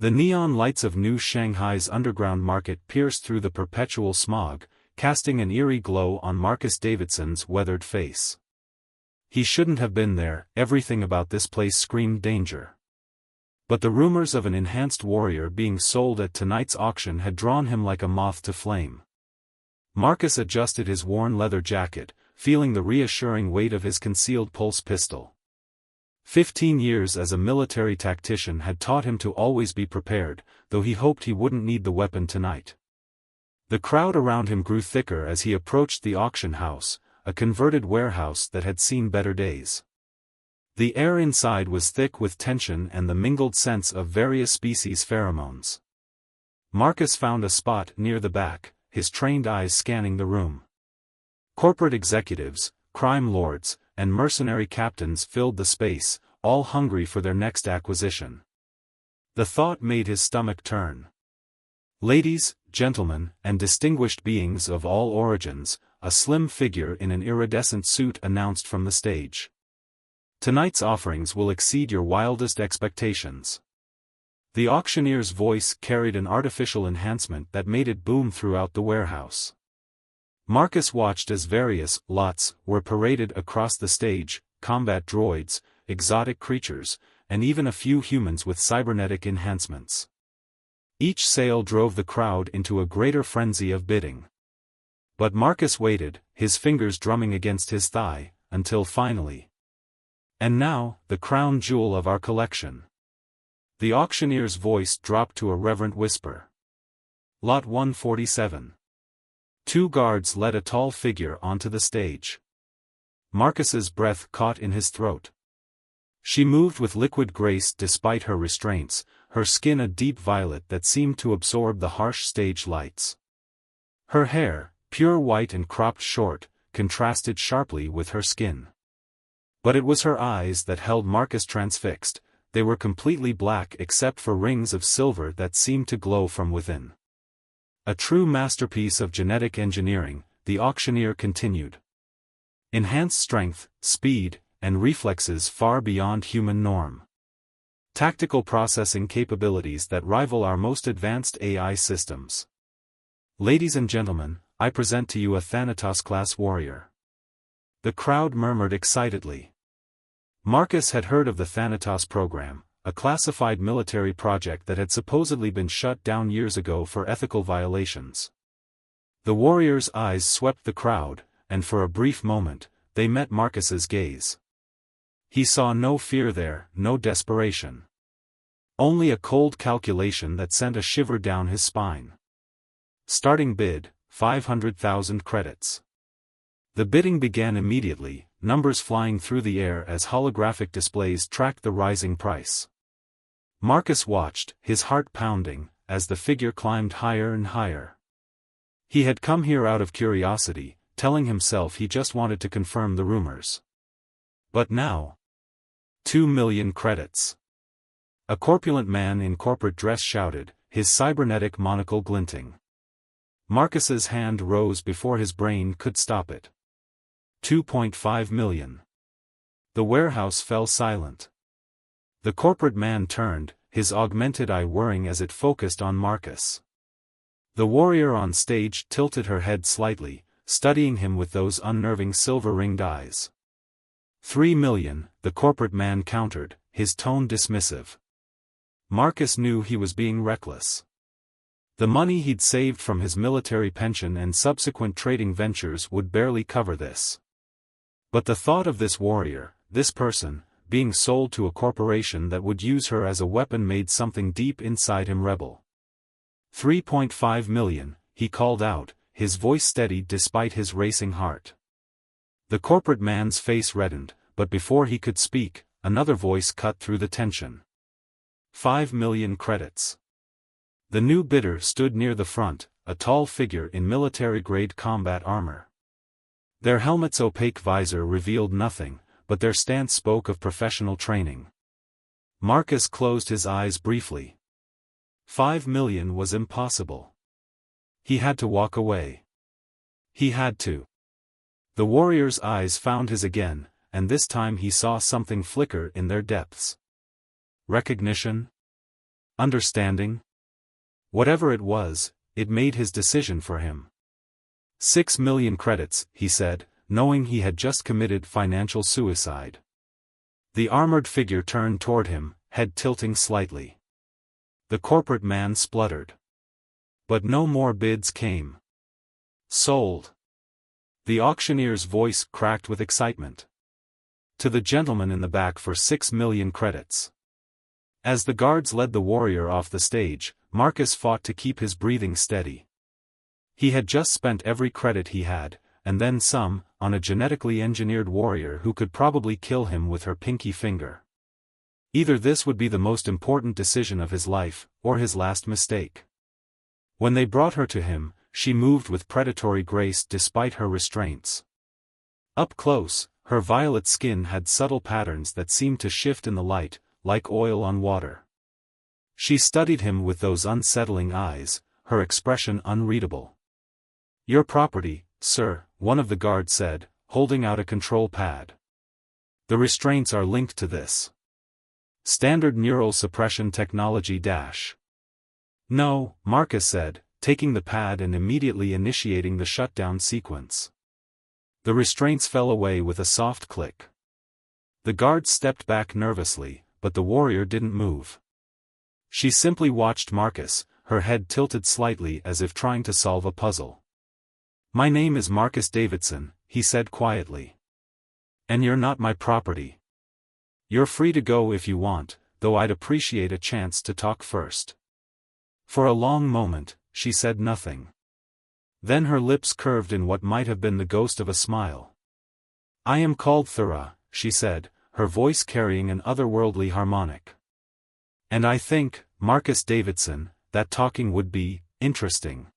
The neon lights of New Shanghai's underground market pierced through the perpetual smog, casting an eerie glow on Marcus Davidson's weathered face. He shouldn't have been there, everything about this place screamed danger. But the rumors of an enhanced warrior being sold at tonight's auction had drawn him like a moth to flame. Marcus adjusted his worn leather jacket, feeling the reassuring weight of his concealed pulse pistol. 15 years as a military tactician had taught him to always be prepared, though he hoped he wouldn't need the weapon tonight. The crowd around him grew thicker as he approached the auction house, a converted warehouse that had seen better days. The air inside was thick with tension and the mingled scents of various species pheromones. Marcus found a spot near the back, his trained eyes scanning the room. Corporate executives, crime lords, and mercenary captains filled the space, all hungry for their next acquisition. The thought made his stomach turn. Ladies, gentlemen, and distinguished beings of all origins, a slim figure in an iridescent suit announced from the stage. Tonight's offerings will exceed your wildest expectations. The auctioneer's voice carried an artificial enhancement that made it boom throughout the warehouse. Marcus watched as various lots were paraded across the stage, combat droids, exotic creatures, and even a few humans with cybernetic enhancements. Each sale drove the crowd into a greater frenzy of bidding. But Marcus waited, his fingers drumming against his thigh, until finally. And now, the crown jewel of our collection. The auctioneer's voice dropped to a reverent whisper. Lot 147. 2 guards led a tall figure onto the stage. Marcus's breath caught in his throat. She moved with liquid grace despite her restraints, her skin a deep violet that seemed to absorb the harsh stage lights. Her hair, pure white and cropped short, contrasted sharply with her skin. But it was her eyes that held Marcus transfixed. They were completely black except for rings of silver that seemed to glow from within. A true masterpiece of genetic engineering, the auctioneer continued. Enhanced strength, speed, and reflexes far beyond human norm. Tactical processing capabilities that rival our most advanced AI systems. Ladies and gentlemen, I present to you a Thanatos-class warrior. The crowd murmured excitedly. Marcus had heard of the Thanatos program, a classified military project that had supposedly been shut down years ago for ethical violations. The warrior's eyes swept the crowd, and for a brief moment, they met Marcus's gaze. He saw no fear there, no desperation. Only a cold calculation that sent a shiver down his spine. Starting bid, 500,000 credits. The bidding began immediately, numbers flying through the air as holographic displays tracked the rising price. Marcus watched, his heart pounding, as the figure climbed higher and higher. He had come here out of curiosity, telling himself he just wanted to confirm the rumors. But now, 2 million credits. A corpulent man in corporate dress shouted, his cybernetic monocle glinting. Marcus's hand rose before his brain could stop it. 2.5 million. The warehouse fell silent. The corporate man turned, his augmented eye whirring as it focused on Marcus. The warrior on stage tilted her head slightly, studying him with those unnerving silver-ringed eyes. 3 million, the corporate man countered, his tone dismissive. Marcus knew he was being reckless. The money he'd saved from his military pension and subsequent trading ventures would barely cover this. But the thought of this warrior, this person, being sold to a corporation that would use her as a weapon made something deep inside him rebel. 3.5 million, he called out, his voice steady despite his racing heart. The corporate man's face reddened, but before he could speak, another voice cut through the tension. 5 million credits. The new bidder stood near the front, a tall figure in military-grade combat armor. Their helmet's opaque visor revealed nothing, but their stance spoke of professional training. Marcus closed his eyes briefly. 5 million was impossible. He had to walk away. He had to. The warrior's eyes found his again, and this time he saw something flicker in their depths. Recognition? Understanding? Whatever it was, it made his decision for him. 6 million credits, he said, knowing he had just committed financial suicide. The armored figure turned toward him, head tilting slightly. The corporate man spluttered. But no more bids came. Sold. The auctioneer's voice cracked with excitement. To the gentleman in the back for 6 million credits. As the guards led the warrior off the stage, Marcus fought to keep his breathing steady. He had just spent every credit he had, and then some, on a genetically engineered warrior who could probably kill him with her pinky finger. Either this would be the most important decision of his life, or his last mistake. When they brought her to him, she moved with predatory grace despite her restraints. Up close, her violet skin had subtle patterns that seemed to shift in the light, like oil on water. She studied him with those unsettling eyes, her expression unreadable. "Your property, sir," one of the guards said, holding out a control pad. "The restraints are linked to this. Standard neural suppression technology dash." "No," Marcus said, taking the pad and immediately initiating the shutdown sequence. The restraints fell away with a soft click. The guard stepped back nervously, but the warrior didn't move. She simply watched Marcus, her head tilted slightly as if trying to solve a puzzle. "My name is Marcus Davidson," he said quietly. "And you're not my property. You're free to go if you want, though I'd appreciate a chance to talk first." For a long moment, she said nothing. Then her lips curved in what might have been the ghost of a smile. "I am called Thura," she said, her voice carrying an otherworldly harmonic. "And I think, Marcus Davidson, that talking would be interesting."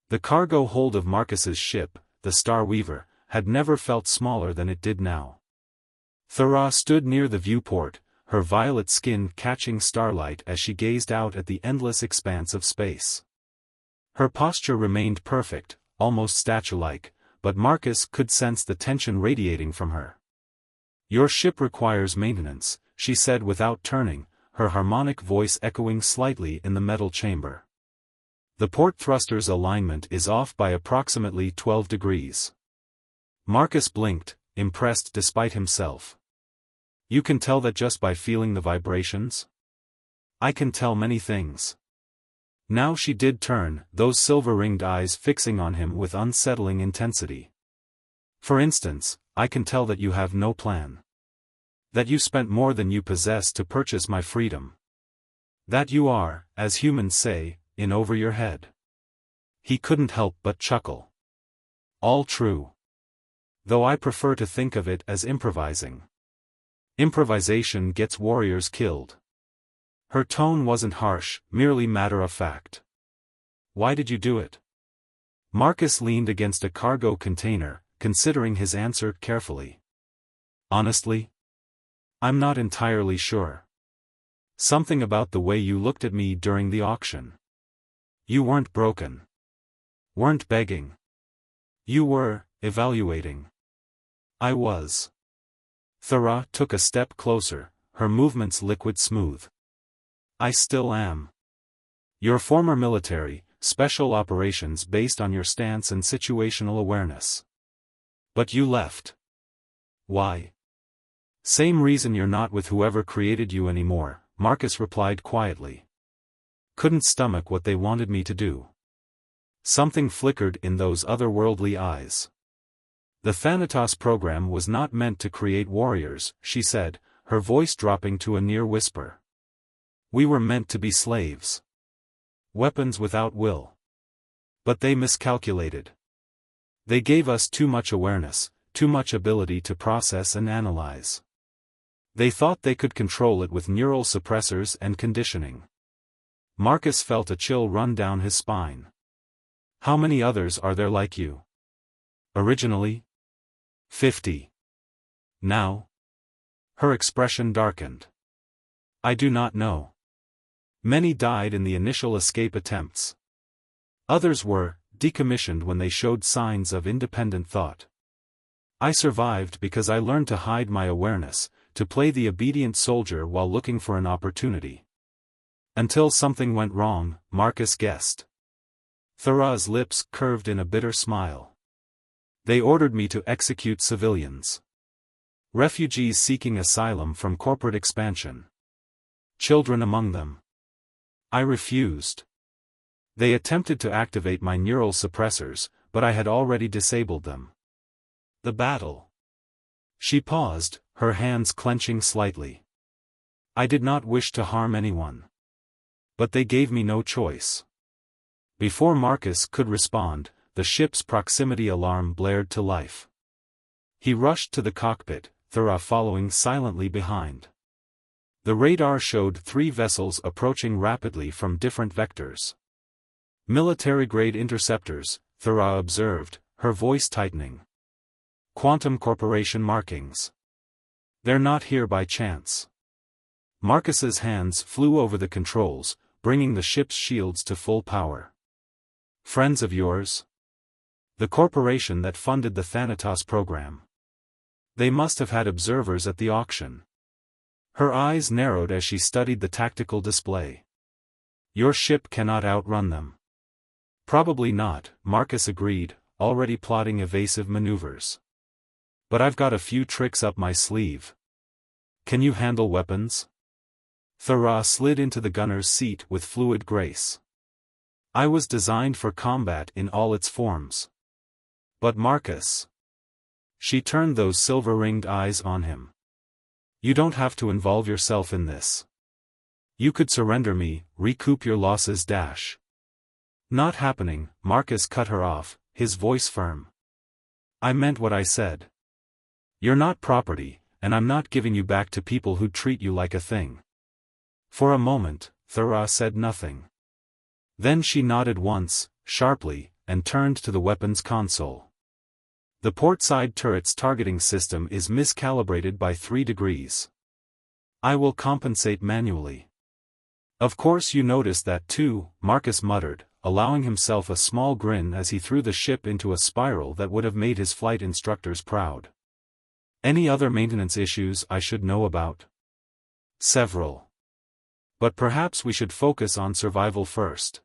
The cargo hold of Marcus's ship, the Star Weaver, had never felt smaller than it did now. Thura stood near the viewport, her violet skin catching starlight as she gazed out at the endless expanse of space. Her posture remained perfect, almost statue-like, but Marcus could sense the tension radiating from her. "Your ship requires maintenance," she said without turning, her harmonic voice echoing slightly in the metal chamber. "The port thruster's alignment is off by approximately 12 degrees. Marcus blinked, impressed despite himself. "You can tell that just by feeling the vibrations?" "I can tell many things." Now she did turn, those silver-ringed eyes fixing on him with unsettling intensity. "For instance, I can tell that you have no plan. That you spent more than you possess to purchase my freedom. That you are, as humans say, in over your head." He couldn't help but chuckle. "All true. Though I prefer to think of it as improvising. Improvisation gets warriors killed." Her tone wasn't harsh, merely matter-of-fact. "Why did you do it?" Marcus leaned against a cargo container, considering his answer carefully. "Honestly? I'm not entirely sure. Something about the way you looked at me during the auction. You weren't broken. Weren't begging. You were, evaluating." "I was." Thura took a step closer, her movements liquid smooth. "I still am. Your former military, special operations based on your stance and situational awareness. But you left. Why?" "Same reason you're not with whoever created you anymore," Marcus replied quietly. "Couldn't stomach what they wanted me to do." Something flickered in those otherworldly eyes. "The Thanatos program was not meant to create warriors," she said, her voice dropping to a near whisper. "We were meant to be slaves. Weapons without will. But they miscalculated. They gave us too much awareness, too much ability to process and analyze. They thought they could control it with neural suppressors and conditioning." Marcus felt a chill run down his spine. "How many others are there like you?" "Originally? 50. Now?" Her expression darkened. "I do not know. Many died in the initial escape attempts. Others were decommissioned when they showed signs of independent thought. I survived because I learned to hide my awareness, to play the obedient soldier while looking for an opportunity. Until something went wrong, Marcus guessed. Thurah's lips curved in a bitter smile. They ordered me to execute civilians. Refugees seeking asylum from corporate expansion. Children among them. I refused. They attempted to activate my neural suppressors, but I had already disabled them. The battle. She paused, her hands clenching slightly. I did not wish to harm anyone. But they gave me no choice. Before Marcus could respond, the ship's proximity alarm blared to life. He rushed to the cockpit, Thurah following silently behind. The radar showed 3 vessels approaching rapidly from different vectors. Military-grade interceptors, Thurah observed, her voice tightening. Quantum Corporation markings. They're not here by chance. Marcus's hands flew over the controls, bringing the ship's shields to full power. Friends of yours? The corporation that funded the Thanatos program. They must have had observers at the auction. Her eyes narrowed as she studied the tactical display. Your ship cannot outrun them. Probably not, Marcus agreed, already plotting evasive maneuvers. But I've got a few tricks up my sleeve. Can you handle weapons? Thurah slid into the gunner's seat with fluid grace. I was designed for combat in all its forms. But Marcus. She turned those silver-ringed eyes on him. You don't have to involve yourself in this. You could surrender me, recoup your losses. Not happening, Marcus cut her off, his voice firm. I meant what I said. You're not property, and I'm not giving you back to people who treat you like a thing. For a moment, Thurah said nothing. Then she nodded once, sharply, and turned to the weapons console. The portside turret's targeting system is miscalibrated by 3 degrees. I will compensate manually. Of course you noticed that too, Marcus muttered, allowing himself a small grin as he threw the ship into a spiral that would have made his flight instructors proud. Any other maintenance issues I should know about? Several. But perhaps we should focus on survival first.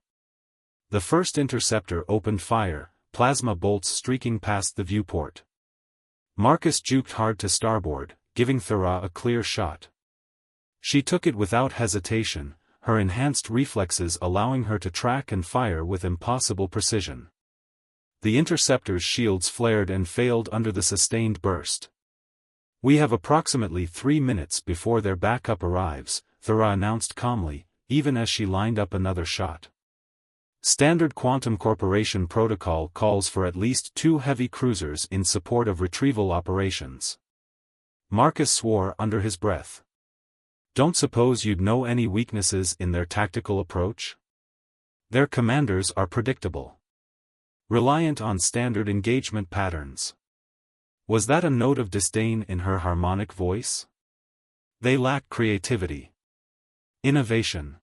The first interceptor opened fire, plasma bolts streaking past the viewport. Marcus juked hard to starboard, giving Thurah a clear shot. She took it without hesitation, her enhanced reflexes allowing her to track and fire with impossible precision. The interceptor's shields flared and failed under the sustained burst. We have approximately 3 minutes before their backup arrives, Thurah announced calmly, even as she lined up another shot. Standard Quantum Corporation protocol calls for at least 2 heavy cruisers in support of retrieval operations. Marcus swore under his breath. Don't suppose you'd know any weaknesses in their tactical approach? Their commanders are predictable. Reliant on standard engagement patterns. Was that a note of disdain in her harmonic voice? They lack creativity. Innovation.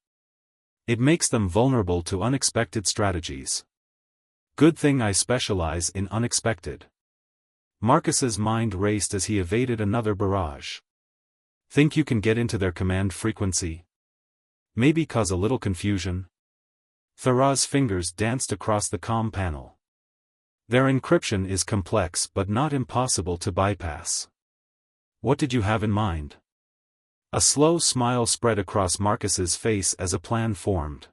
It makes them vulnerable to unexpected strategies. Good thing I specialize in unexpected. Marcus's mind raced as he evaded another barrage. Think you can get into their command frequency? Maybe cause a little confusion? Thurah's fingers danced across the comm panel. Their encryption is complex but not impossible to bypass. What did you have in mind? A slow smile spread across Marcus's face as a plan formed.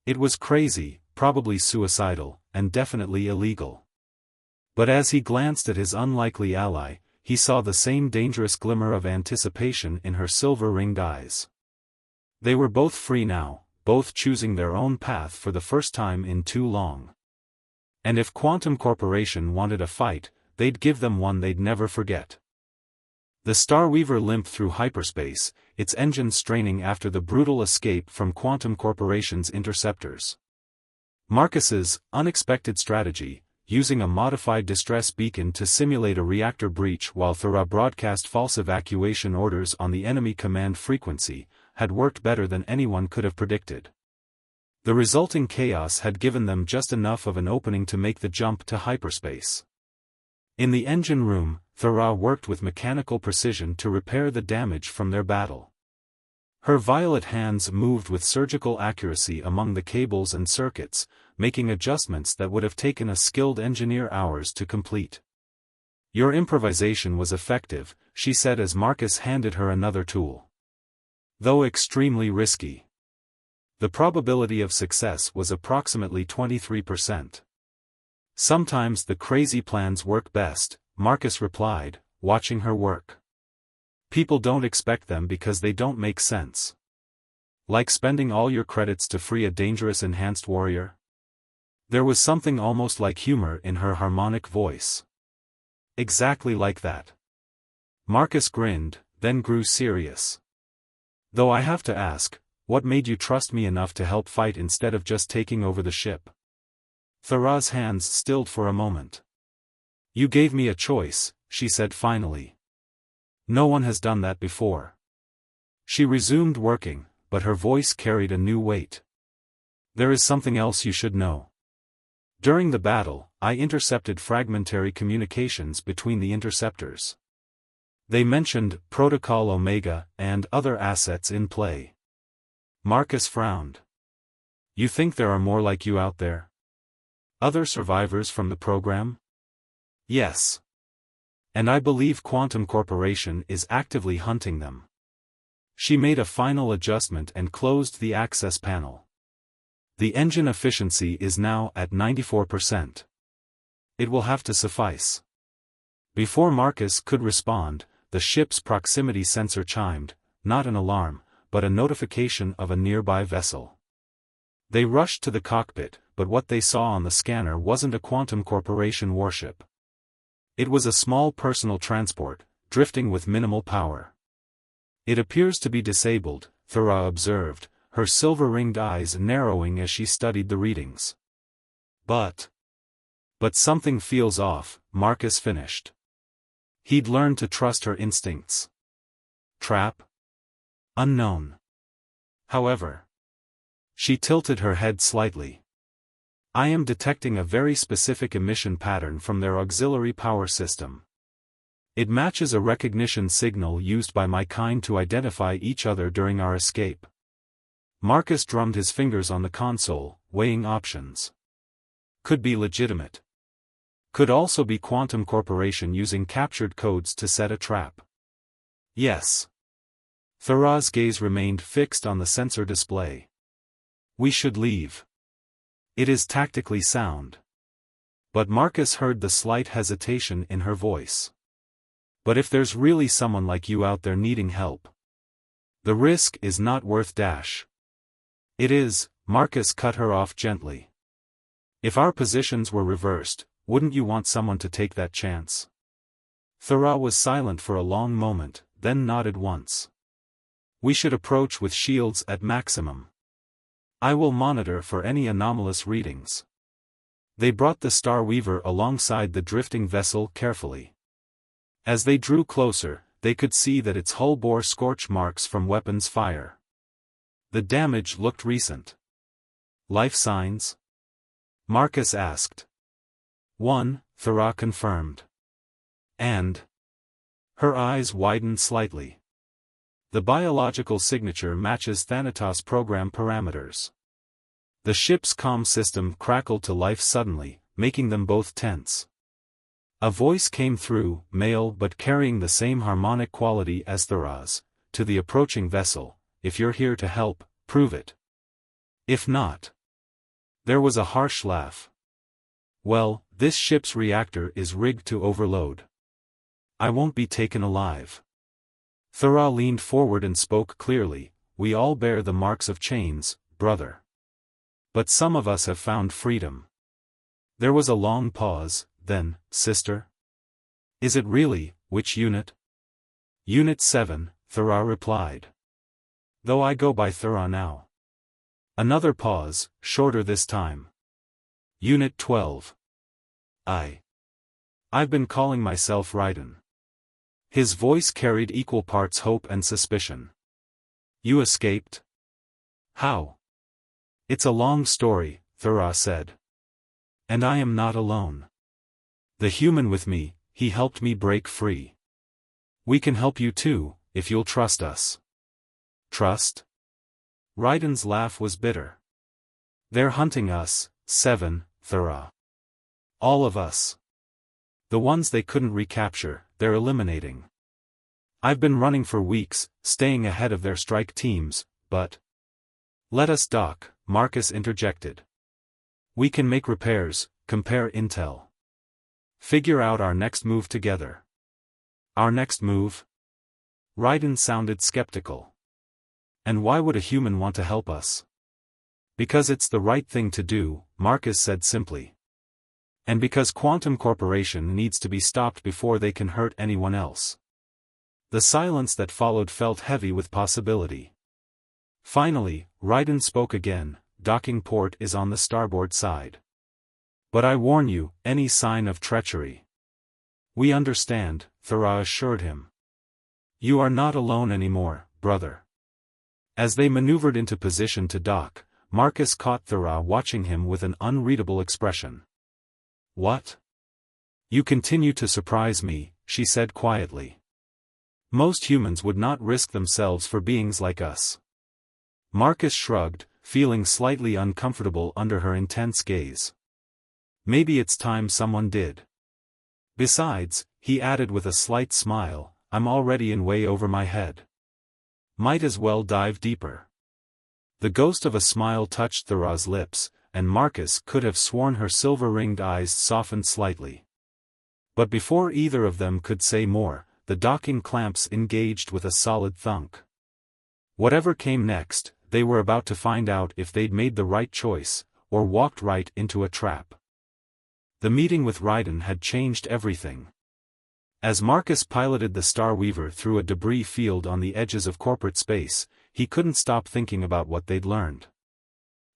It was crazy, probably suicidal, and definitely illegal. But as he glanced at his unlikely ally, he saw the same dangerous glimmer of anticipation in her silver-ringed eyes. They were both free now, both choosing their own path for the first time in too long. And if Quantum Corporation wanted a fight, they'd give them one they'd never forget. The Starweaver limped through hyperspace, its engines straining after the brutal escape from Quantum Corporation's interceptors. Marcus's unexpected strategy, using a modified distress beacon to simulate a reactor breach while Thurah broadcast false evacuation orders on the enemy command frequency, had worked better than anyone could have predicted. The resulting chaos had given them just enough of an opening to make the jump to hyperspace. In the engine room, Thurah worked with mechanical precision to repair the damage from their battle. Her violet hands moved with surgical accuracy among the cables and circuits, making adjustments that would have taken a skilled engineer hours to complete. "Your improvisation was effective," she said as Marcus handed her another tool. "Though extremely risky. The probability of success was approximately 23%. "Sometimes the crazy plans work best," Marcus replied, watching her work. "People don't expect them because they don't make sense. Like spending all your credits to free a dangerous enhanced warrior?" There was something almost like humor in her harmonic voice. "Exactly like that." Marcus grinned, then grew serious. "Though I have to ask, what made you trust me enough to help fight instead of just taking over the ship?" Thara's hands stilled for a moment. "You gave me a choice," she said finally. "No one has done that before." She resumed working, but her voice carried a new weight. "There is something else you should know. During the battle, I intercepted fragmentary communications between the interceptors. They mentioned Protocol Omega and other assets in play." Marcus frowned. "You think there are more like you out there? Other survivors from the program?" "Yes. And I believe Quantum Corporation is actively hunting them." She made a final adjustment and closed the access panel. "The engine efficiency is now at 94%. It will have to suffice." Before Marcus could respond, the ship's proximity sensor chimed, not an alarm, but a notification of a nearby vessel. They rushed to the cockpit, but what they saw on the scanner wasn't a Quantum Corporation warship. It was a small personal transport, drifting with minimal power. "It appears to be disabled," Thara observed, her silver-ringed eyes narrowing as she studied the readings. But something feels off," Marcus finished. He'd learned to trust her instincts. "Trap? Unknown. However." She tilted her head slightly. "I am detecting a very specific emission pattern from their auxiliary power system. It matches a recognition signal used by my kind to identify each other during our escape." Marcus drummed his fingers on the console, weighing options. Could be legitimate. Could also be Quantum Corporation using captured codes to set a trap. Yes. Thara's gaze remained fixed on the sensor display. "We should leave. It is tactically sound." But Marcus heard the slight hesitation in her voice. "But if there's really someone like you out there needing help, the risk is not worth dash." "It is," Marcus cut her off gently. "If our positions were reversed, wouldn't you want someone to take that chance?" Thara was silent for a long moment, then nodded once. "We should approach with shields at maximum. I will monitor for any anomalous readings." They brought the Star Weaver alongside the drifting vessel carefully. As they drew closer, they could see that its hull bore scorch marks from weapons fire. The damage looked recent. "Life signs?" Marcus asked. "One," Thara confirmed. "And?" Her eyes widened slightly. "The biological signature matches Thanatos program parameters." The ship's comm system crackled to life suddenly, making them both tense. A voice came through, male but carrying the same harmonic quality as Thara's, to the approaching vessel: "If you're here to help, prove it. If not." There was a harsh laugh. "Well, this ship's reactor is rigged to overload. I won't be taken alive." Thara leaned forward and spoke clearly, "We all bear the marks of chains, brother. But some of us have found freedom." There was a long pause, then, "Sister? Is it really? Which unit?" "Unit 7, Thara replied. "Though I go by Thara now." Another pause, shorter this time. "Unit 12. I've been calling myself Raiden." His voice carried equal parts hope and suspicion. "You escaped? How?" "It's a long story," Thara said. "And I am not alone. The human with me, he helped me break free. We can help you too, if you'll trust us." Trust? Raiden's laugh was bitter. They're hunting us, 7, Thera. All of us. The ones they couldn't recapture, they're eliminating. I've been running for weeks, staying ahead of their strike teams, but... Let us dock, Marcus interjected. We can make repairs, compare intel. Figure out our next move together. Our next move? Raiden sounded skeptical. And why would a human want to help us? Because it's the right thing to do, Marcus said simply. And because Quantum Corporation needs to be stopped before they can hurt anyone else. The silence that followed felt heavy with possibility. Finally, Raiden spoke again. Docking port is on the starboard side. But I warn you, any sign of treachery. We understand, Thera assured him. You are not alone anymore, brother. As they maneuvered into position to dock, Marcus caught Thera watching him with an unreadable expression. What? You continue to surprise me, she said quietly. Most humans would not risk themselves for beings like us. Marcus shrugged, feeling slightly uncomfortable under her intense gaze. Maybe it's time someone did. Besides, he added with a slight smile, I'm already in way over my head. Might as well dive deeper. The ghost of a smile touched Thera's lips, and Marcus could have sworn her silver-ringed eyes softened slightly. But before either of them could say more, the docking clamps engaged with a solid thunk. Whatever came next, they were about to find out if they'd made the right choice, or walked right into a trap. The meeting with Raiden had changed everything. As Marcus piloted the Starweaver through a debris field on the edges of corporate space, he couldn't stop thinking about what they'd learned.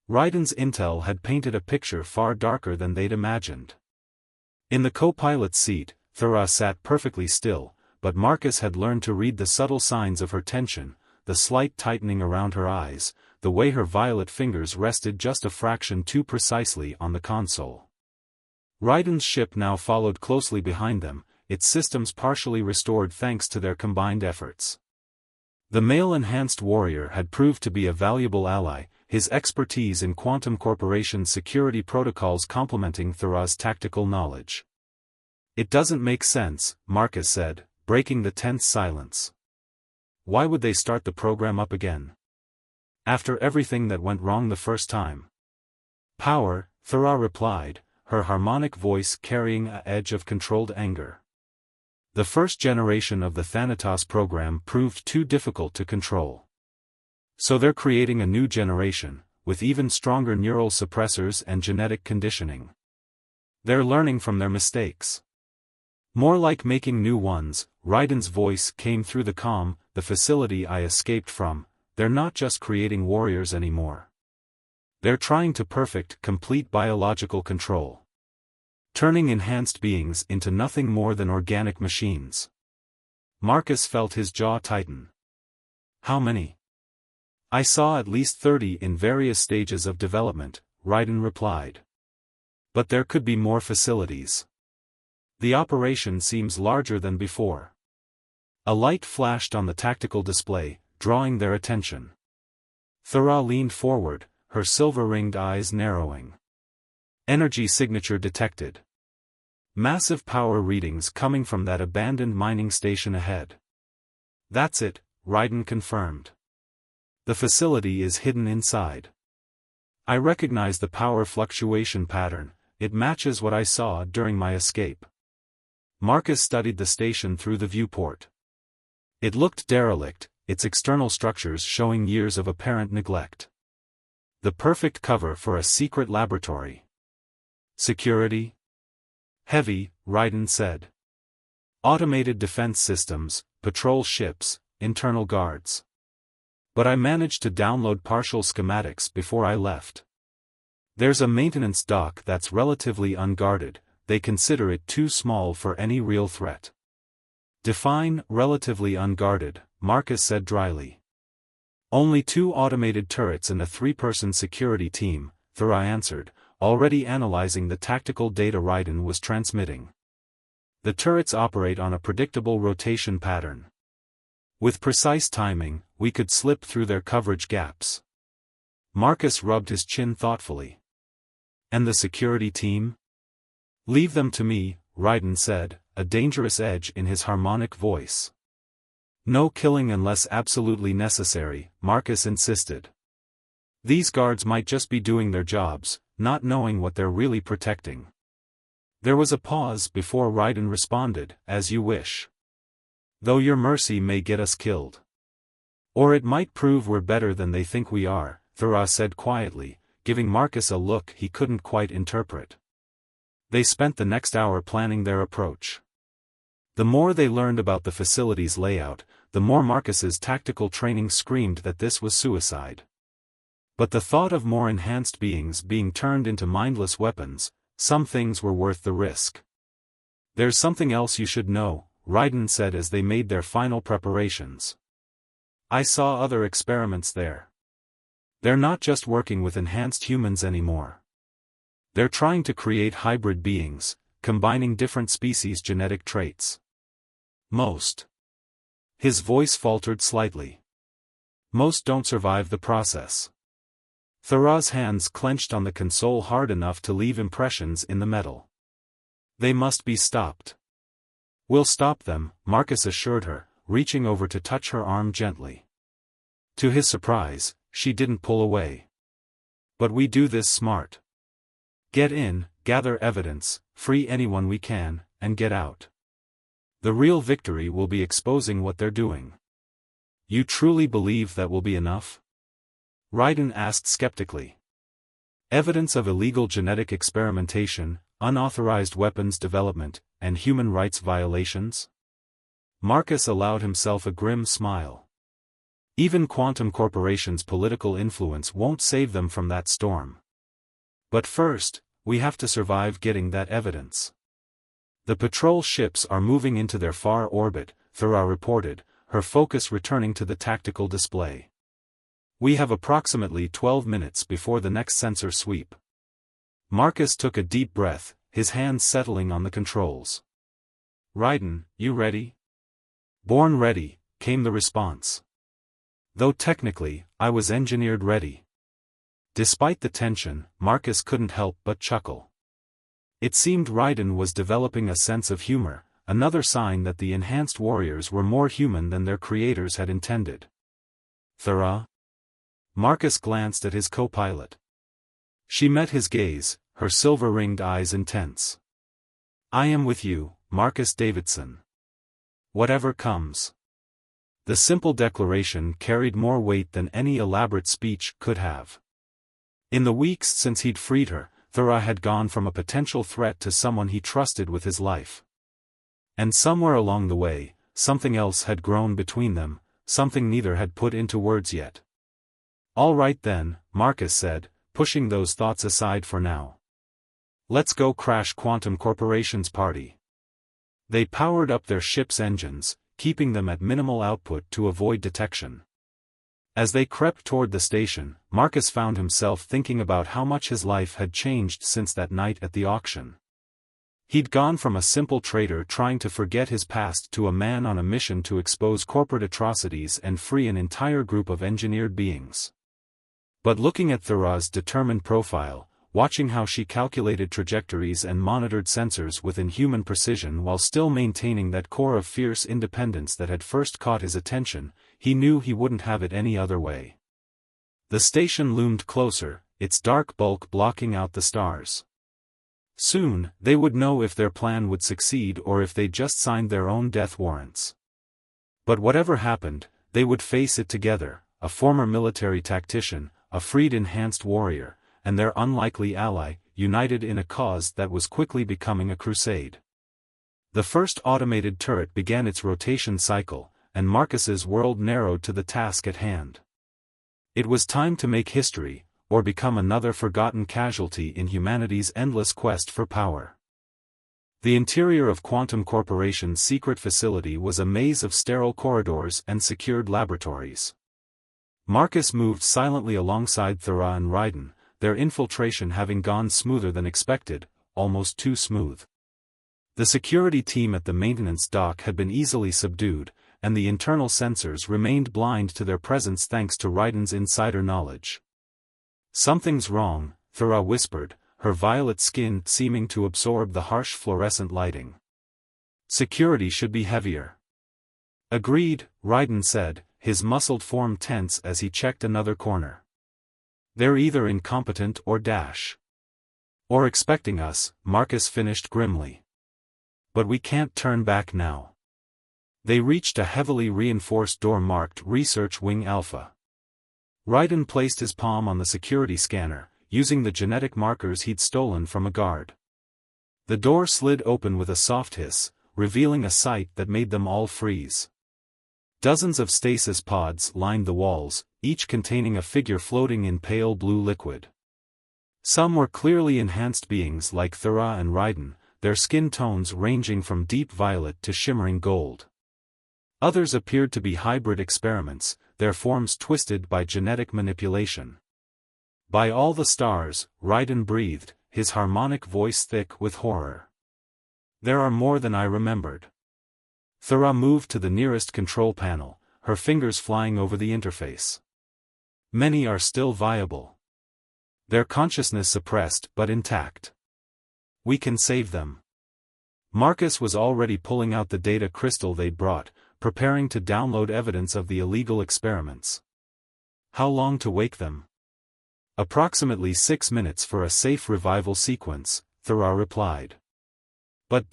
Raiden's intel had painted a picture far darker than they'd imagined. In the co-pilot's seat, Thera sat perfectly still, but Marcus had learned to read the subtle signs of her tension, the slight tightening around her eyes, the way her violet fingers rested just a fraction too precisely on the console. Raiden's ship now followed closely behind them, its systems partially restored thanks to their combined efforts. The male-enhanced warrior had proved to be a valuable ally, his expertise in Quantum Corporation's security protocols complementing Thera's tactical knowledge. It doesn't make sense, Marcus said, breaking the tense silence. Why would they start the program up again? After everything that went wrong the first time. Power, Thera replied, her harmonic voice carrying an edge of controlled anger. The first generation of the Thanatos program proved too difficult to control. So they're creating a new generation, with even stronger neural suppressors and genetic conditioning. They're learning from their mistakes. More like making new ones, Raiden's voice came through the comm, the facility I escaped from, they're not just creating warriors anymore. They're trying to perfect complete biological control. Turning enhanced beings into nothing more than organic machines. Marcus felt his jaw tighten. How many? I saw at least 30 in various stages of development, Raiden replied. But there could be more facilities. The operation seems larger than before. A light flashed on the tactical display, drawing their attention. Thera leaned forward, her silver-ringed eyes narrowing. Energy signature detected. Massive power readings coming from that abandoned mining station ahead. That's it, Raiden confirmed. The facility is hidden inside. I recognize the power fluctuation pattern, it matches what I saw during my escape. Marcus studied the station through the viewport. It looked derelict, its external structures showing years of apparent neglect. The perfect cover for a secret laboratory. Security? Heavy, Raiden said. Automated defense systems, patrol ships, internal guards. But I managed to download partial schematics before I left. There's a maintenance dock that's relatively unguarded, they consider it too small for any real threat. Define relatively unguarded, Marcus said dryly. Only 2 automated turrets and a 3-person security team, Thera answered, already analyzing the tactical data Raiden was transmitting. The turrets operate on a predictable rotation pattern. With precise timing, we could slip through their coverage gaps. Marcus rubbed his chin thoughtfully. And the security team? Leave them to me, Raiden said, a dangerous edge in his harmonic voice. No killing unless absolutely necessary, Marcus insisted. These guards might just be doing their jobs, not knowing what they're really protecting. There was a pause before Raiden responded, as you wish. Though your mercy may get us killed. Or it might prove we're better than they think we are, Thera said quietly, giving Marcus a look he couldn't quite interpret. They spent the next hour planning their approach. The more they learned about the facility's layout, the more Marcus's tactical training screamed that this was suicide. But the thought of more enhanced beings being turned into mindless weapons, some things were worth the risk. There's something else you should know, Raiden said as they made their final preparations. I saw other experiments there. They're not just working with enhanced humans anymore. They're trying to create hybrid beings, combining different species' genetic traits. His voice faltered slightly. Most don't survive the process. Thera's hands clenched on the console hard enough to leave impressions in the metal. They must be stopped. We'll stop them, Marcus assured her, reaching over to touch her arm gently. To his surprise, she didn't pull away. But we do this smart. Get in, gather evidence, free anyone we can, and get out. The real victory will be exposing what they're doing. You truly believe that will be enough? Raiden asked skeptically. Evidence of illegal genetic experimentation, unauthorized weapons development, and human rights violations? Marcus allowed himself a grim smile. Even Quantum Corporation's political influence won't save them from that storm. But first, we have to survive getting that evidence. The patrol ships are moving into their far orbit, Thera reported, her focus returning to the tactical display. We have approximately 12 minutes before the next sensor sweep. Marcus took a deep breath, his hands settling on the controls. Raiden, you ready? Born ready, came the response. Though technically, I was engineered ready. Despite the tension, Marcus couldn't help but chuckle. It seemed Raiden was developing a sense of humor, another sign that the enhanced warriors were more human than their creators had intended. Thera? Marcus glanced at his co-pilot. She met his gaze, her silver-ringed eyes intense. I am with you, Marcus Davidson. Whatever comes. The simple declaration carried more weight than any elaborate speech could have. In the weeks since he'd freed her, Thera had gone from a potential threat to someone he trusted with his life. And somewhere along the way, something else had grown between them, something neither had put into words yet. All right then, Marcus said, pushing those thoughts aside for now. Let's go crash Quantum Corporation's party. They powered up their ship's engines, keeping them at minimal output to avoid detection. As they crept toward the station, Marcus found himself thinking about how much his life had changed since that night at the auction. He'd gone from a simple trader trying to forget his past to a man on a mission to expose corporate atrocities and free an entire group of engineered beings. But looking at Thera's determined profile, watching how she calculated trajectories and monitored sensors with inhuman precision while still maintaining that core of fierce independence that had first caught his attention, he knew he wouldn't have it any other way. The station loomed closer, its dark bulk blocking out the stars. Soon, they would know if their plan would succeed or if they'd just signed their own death warrants. But whatever happened, they would face it together, a former military tactician, a freed enhanced warrior, and their unlikely ally, united in a cause that was quickly becoming a crusade. The first automated turret began its rotation cycle, and Marcus's world narrowed to the task at hand. It was time to make history, or become another forgotten casualty in humanity's endless quest for power. The interior of Quantum Corporation's secret facility was a maze of sterile corridors and secured laboratories. Marcus moved silently alongside Thera and Raiden, their infiltration having gone smoother than expected, almost too smooth. The security team at the maintenance dock had been easily subdued, and the internal sensors remained blind to their presence thanks to Raiden's insider knowledge. "Something's wrong," Thera whispered, her violet skin seeming to absorb the harsh fluorescent lighting. "Security should be heavier." "Agreed," Raiden said, his muscled form tense as he checked another corner. "They're either incompetent or expecting us," Marcus finished grimly. "But we can't turn back now." They reached a heavily reinforced door marked Research Wing Alpha. Raiden placed his palm on the security scanner, using the genetic markers he'd stolen from a guard. The door slid open with a soft hiss, revealing a sight that made them all freeze. Dozens of stasis pods lined the walls, each containing a figure floating in pale blue liquid. Some were clearly enhanced beings like Thera and Raiden, their skin tones ranging from deep violet to shimmering gold. Others appeared to be hybrid experiments, their forms twisted by genetic manipulation. "By all the stars," Raiden breathed, his harmonic voice thick with horror. "There are more than I remembered." Thera moved to the nearest control panel, her fingers flying over the interface. "Many are still viable. Their consciousness suppressed but intact. We can save them." Marcus was already pulling out the data crystal they'd brought, preparing to download evidence of the illegal experiments. "How long to wake them?" "Approximately 6 minutes for a safe revival sequence," Thera replied. "But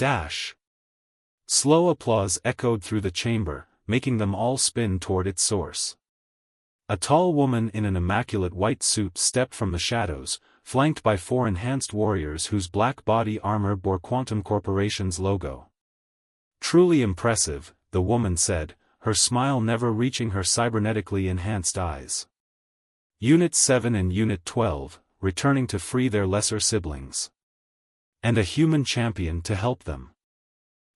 Slow applause echoed through the chamber, making them all spin toward its source. A tall woman in an immaculate white suit stepped from the shadows, flanked by 4 enhanced warriors whose black body armor bore Quantum Corporation's logo. "Truly impressive," the woman said, her smile never reaching her cybernetically enhanced eyes. "Unit 7 and Unit 12, returning to free their lesser siblings. And a human champion to help them.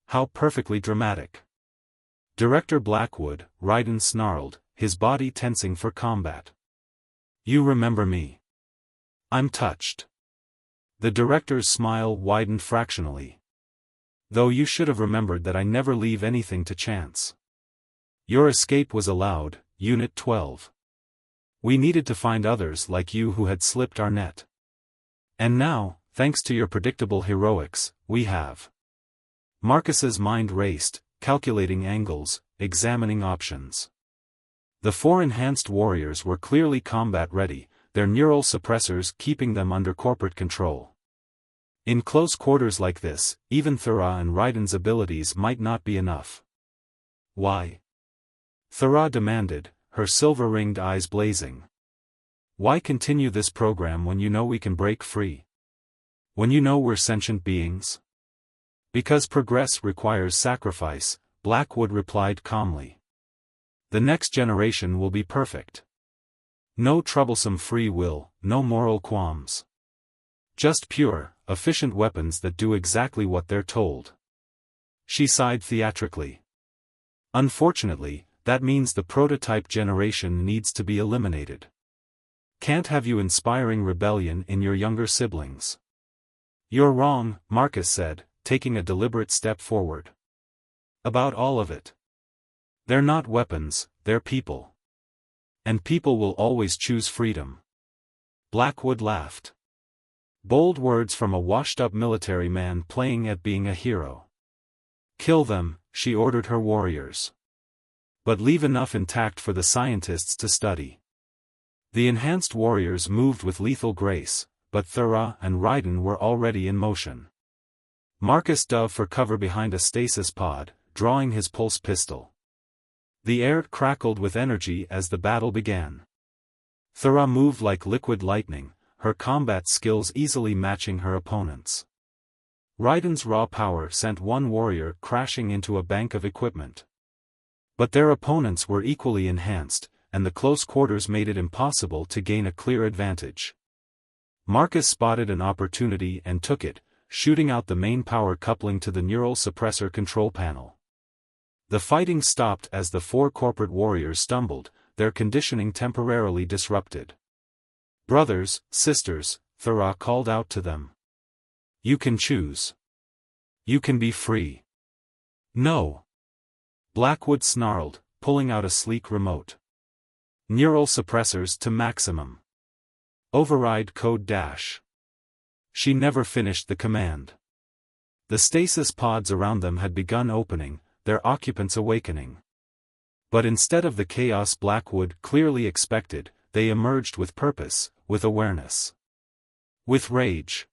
How perfectly dramatic." "Director Blackwood," Raiden snarled, his body tensing for combat. "You remember me?" "I'm touched." The director's smile widened fractionally. "Though you should have remembered that I never leave anything to chance. Your escape was allowed, Unit 12. We needed to find others like you who had slipped our net. And now, thanks to your predictable heroics, we have." Marcus's mind raced, calculating angles, examining options. The 4 enhanced warriors were clearly combat-ready, their neural suppressors keeping them under corporate control. In close quarters like this, even Thera and Raiden's abilities might not be enough. "Why?" Thera demanded, her silver-ringed eyes blazing. "Why continue this program when you know we can break free? When you know we're sentient beings?" "Because progress requires sacrifice," Blackwood replied calmly. "The next generation will be perfect. No troublesome free will, no moral qualms. Just pure, efficient weapons that do exactly what they're told." She sighed theatrically. "Unfortunately, that means the prototype generation needs to be eliminated. Can't have you inspiring rebellion in your younger siblings." "You're wrong," Marcus said, taking a deliberate step forward. "About all of it. They're not weapons, they're people. And people will always choose freedom." Blackwood laughed. Bold words from a washed-up military man playing at being a hero. "Kill them," she ordered her warriors. "But leave enough intact for the scientists to study." The enhanced warriors moved with lethal grace, but Thera and Raiden were already in motion. Marcus dove for cover behind a stasis pod, drawing his pulse pistol. The air crackled with energy as the battle began. Thera moved like liquid lightning, her combat skills easily matching her opponent's. Raiden's raw power sent one warrior crashing into a bank of equipment. But their opponents were equally enhanced, and the close quarters made it impossible to gain a clear advantage. Marcus spotted an opportunity and took it, shooting out the main power coupling to the neural suppressor control panel. The fighting stopped as the 4 corporate warriors stumbled, their conditioning temporarily disrupted. "Brothers, sisters," Thera called out to them. "You can choose. You can be free. No. Blackwood snarled, pulling out a sleek remote. Neural suppressors to maximum. Override code dash. She never finished the command. The stasis pods around them had begun opening, their occupants awakening. But instead of the chaos Blackwood clearly expected, they emerged with purpose, with awareness. With rage.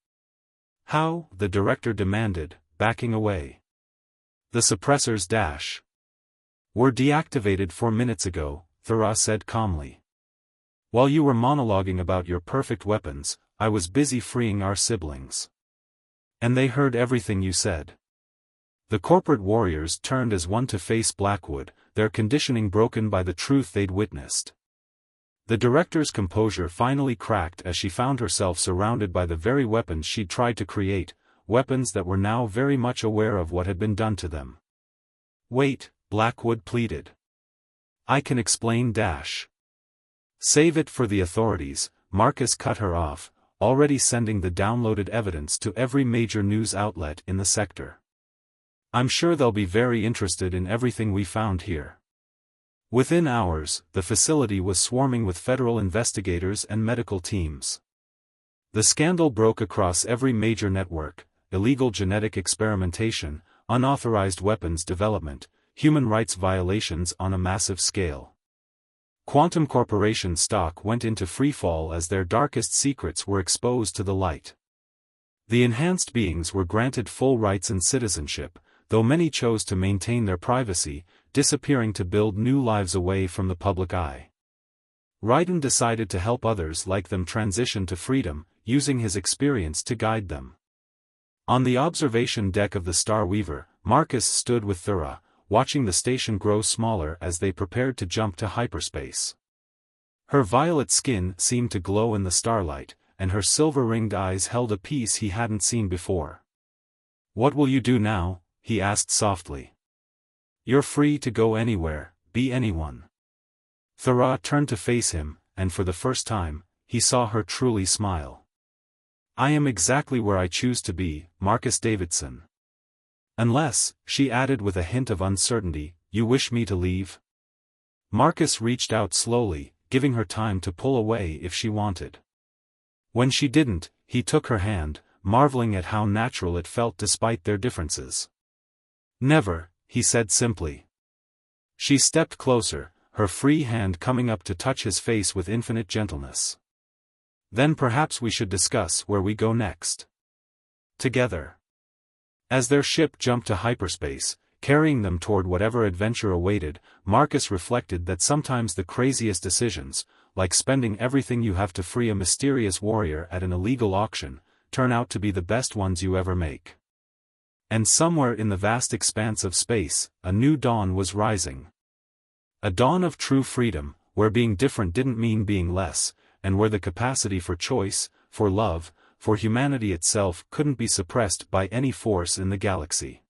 How? The director demanded, backing away. The suppressors dash. Were deactivated 4 minutes ago, Thera said calmly. While you were monologuing about your perfect weapons, I was busy freeing our siblings. And they heard everything you said. The corporate warriors turned as one to face Blackwood, their conditioning broken by the truth they'd witnessed. The director's composure finally cracked as she found herself surrounded by the very weapons she'd tried to create, weapons that were now very much aware of what had been done to them. Wait, Blackwood pleaded. I can explain dash. Save it for the authorities, Marcus cut her off, already sending the downloaded evidence to every major news outlet in the sector. I'm sure they'll be very interested in everything we found here. Within hours, the facility was swarming with federal investigators and medical teams. The scandal broke across every major network: illegal genetic experimentation, unauthorized weapons development, human rights violations on a massive scale. Quantum Corporation stock went into freefall as their darkest secrets were exposed to the light. The enhanced beings were granted full rights and citizenship, though many chose to maintain their privacy, disappearing to build new lives away from the public eye. Raiden decided to help others like them transition to freedom, using his experience to guide them. On the observation deck of the Star Weaver, Marcus stood with Thera, watching the station grow smaller as they prepared to jump to hyperspace. Her violet skin seemed to glow in the starlight, and her silver-ringed eyes held a peace he hadn't seen before. What will you do now? He asked softly. You're free to go anywhere, be anyone. Thera turned to face him, and for the first time, he saw her truly smile. I am exactly where I choose to be, Marcus Davidson. Unless, she added with a hint of uncertainty, you wish me to leave? Marcus reached out slowly, giving her time to pull away if she wanted. When she didn't, he took her hand, marveling at how natural it felt despite their differences. Never, he said simply. She stepped closer, her free hand coming up to touch his face with infinite gentleness. Then perhaps we should discuss where we go next. Together. As their ship jumped to hyperspace, carrying them toward whatever adventure awaited, Marcus reflected that sometimes the craziest decisions, like spending everything you have to free a mysterious warrior at an illegal auction, turn out to be the best ones you ever make. And somewhere in the vast expanse of space, a new dawn was rising. A dawn of true freedom, where being different didn't mean being less, and where the capacity for choice, for love, for humanity itself couldn't be suppressed by any force in the galaxy.